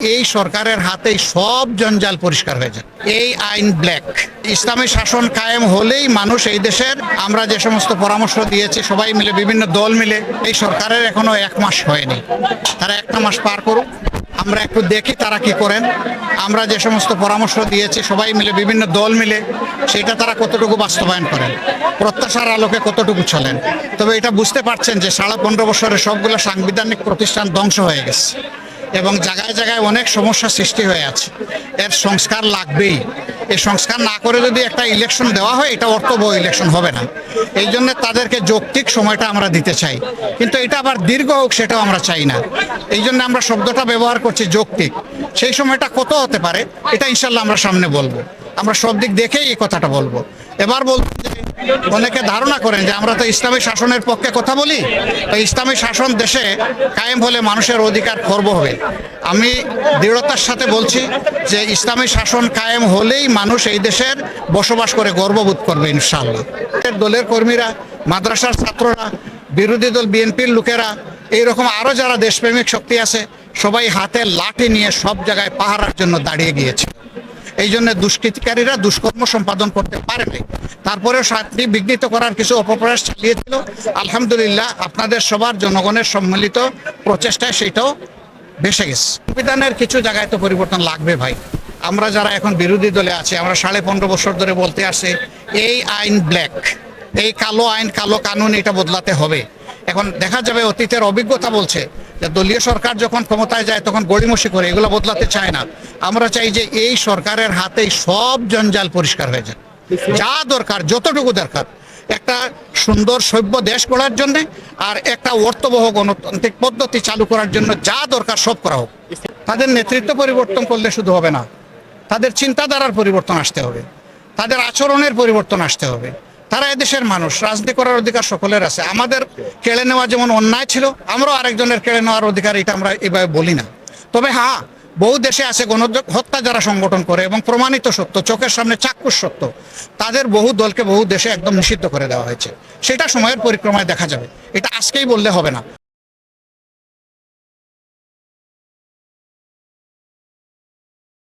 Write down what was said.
এই সরকারের হাতেই সব জঞ্জাল পরিষ্কার হয়ে যায়। এই আইন ব্ল্যাক। ইসলামী শাসন কায়েম হলেই মানুষ এই দেশের, আমরা যে সমস্ত পরামর্শ দিয়েছি সবাই মিলে, বিভিন্ন দল মিলে, এই সরকারের এখনো 1 মাস হয়নি। তারা 1টা মাস পার করুক, আমরা একটু দেখি তারা কি করেন। আমরা যে সমস্ত পরামর্শ দিয়েছি সবাই মিলে, বিভিন্ন দল মিলে, সেটা তারা কতটুকু বাস্তবায়ন করেন, প্রত্যাশার আলোকে কতটুকু চলেন। তবে এটা বুঝতে পারছেন যে 15.5 বছরের সবগুলো সাংবিধানিক প্রতিষ্ঠান ধ্বংস হয়ে গেছে এবং জায়গায় জায়গায় অনেক সমস্যা সৃষ্টি হয়ে আছে। এর সংস্কার লাগবেই। এই সংস্কার না করে যদি একটা ইলেকশন দেওয়া হয়, এটা অর্থবহ ইলেকশন হবে না। এই জন্য তাদেরকে যৌক্তিক সময়টা আমরা দিতে চাই, কিন্তু এটা আবার দীর্ঘ হোক সেটাও আমরা চাই না। এই জন্য আমরা শব্দটা ব্যবহার করছি যৌক্তিক। সেই সময়টা কত হতে পারে এটা ইনশাল্লাহ আমরা সামনে বলবো। আমরা সব দিক দেখেই এই কথাটা বলবো। এবার বলবো যে অনেকে ধারণা করেন যে আমরা তো ইসলামী শাসনের পক্ষে কথা বলি, ইসলামী শাসন দেশে কায়েম হলে মানুষের অধিকার খর্ব হবে। আমি দৃঢ়তার সাথে বলছি যে ইসলামী শাসন কায়েম হলেই মানুষ এই দেশের বসবাস করে গর্ববোধ করবে ইনশাআল্লাহ। দলের কর্মীরা, মাদ্রাসার ছাত্ররা, বিরোধী দল বিএনপির লোকেরা, এইরকম আরও যারা দেশপ্রেমিক শক্তি আছে, সবাই হাতে লাঠি নিয়ে সব জায়গায় পাহারার জন্য দাঁড়িয়ে গিয়েছে। এই জন্য দুষ্কৃতিকারীরা দুষ্কর্ম সম্পাদন করতে পারে নাই। তারপরেও শান্তি বিঘ্নিত করার কিছু অপপ্রয়াস চালিয়েছিল। আলহামদুলিল্লাহ, আপনাদের সবার জনগণের সম্মিলিত প্রচেষ্টায় সেটাও ভেসে গেছে। সংবিধানের কিছু জায়গায় তো পরিবর্তন লাগবে ভাই। আমরা যারা এখন বিরোধী দলে আছি, আমরা 15.5 বছর ধরে বলতে আসছি এই আইন ব্ল্যাক, এই কালো আইন, কালো কানুন, এটা বদলাতে হবে। এখন দেখা যাবে অতীতের অভিজ্ঞতা বলছে যে দলীয় সরকার যখন ক্ষমতায় যায় তখন গড়িমসি করে, এগুলো বদলাতে চায় না। আমরা চাই যে এই সরকারের হাতেই সব জঞ্জাল পরিষ্কার হয়ে যায়। যা দরকার, যতটুকু দরকার একটা সুন্দর সভ্য দেশ গড়ার জন্য আর একটা অর্থবহ গণতান্ত্রিক পদ্ধতি চালু করার জন্য যা দরকার সব করা হোক। তাদের নেতৃত্ব পরিবর্তন করলে শুধু হবে না, তাদের চিন্তাধারার পরিবর্তন আসতে হবে, তাদের আচরণের পরিবর্তন আসতে হবে। তারা এদেশের মানুষ, রাজনীতি করার অধিকার সকলের আছে। আমাদের কেড়ে নেওয়া যেমন অন্যায় ছিল, আমরাও আরেকজনের কেড়ে নেওয়ার অধিকার, এটা আমরা এভাবে বলি না। তবে হ্যাঁ, বহু দেশে আছে গণহত্যা যারা সংগঠন করে এবং প্রমাণিত সত্য, চোখের সামনে চাক্ষুষ সত্য, তাদের বহু দলকে বহু দেশে একদম নিষিদ্ধ করে দেওয়া হয়েছে। সেটা সময়ের পরিক্রমায় দেখা যাবে, এটা আজকেই বললে হবে না।